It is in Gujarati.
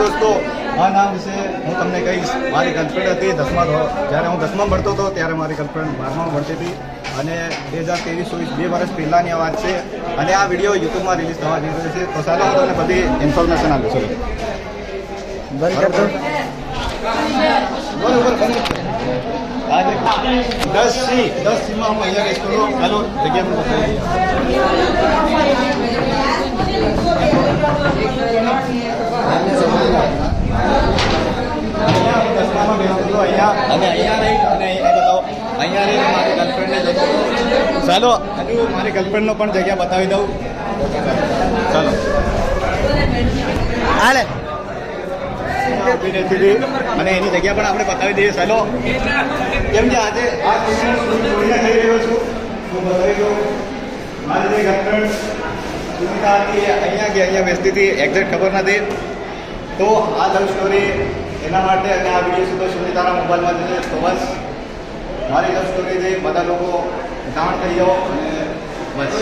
દોસ્તો, આ નામ વિશે હું તમને કહીશ. મારી ગર્લફ્રેન્ડ હતી જ્યારે હું 10મા ભણતો હતો ત્યારે મારી ગર્લફ્રેન્ડ 12મા ભણતી હતી અને 2023-24 2 વર્ષ પહેલાંની આ વાત છે અને આ વિડીયો યુટ્યુબમાં રિલીઝ થવા જઈ રહ્યો છે. તો ચાલો હું તમને બધી ઇન્ફોર્મેશન આપું છું. બંધ કરતો બરોબર બંધ. આજે 10 માં હું અહીંયા બેસતો હતો. ચાલો જગ્યા પર બતાવી ચાલો મારી ગર્લફ્રેન્ડનો પણ જગ્યા બતાવી દઉં. ચાલો હાલે અને એની જગ્યા પણ આપણે બતાવી દઈએ. ચાલો કેમ કે આજે થઈ રહ્યો છું હું બતાવી દઉં. મારી જે ગર્લફ્રેન્ડ સુનિતા હતી અહીંયા બેસતી હતી, એક્ઝેક્ટ ખબર નથી. તો આ લવ સ્ટોરી એના માટે અને આ વિડીયો સીધો સુનિતાના મોબાઈલમાં જશે. તો બસ મારી લવ સ્ટોરી જે બધા લોકો જાણ થઈ જાઓ અને બસ.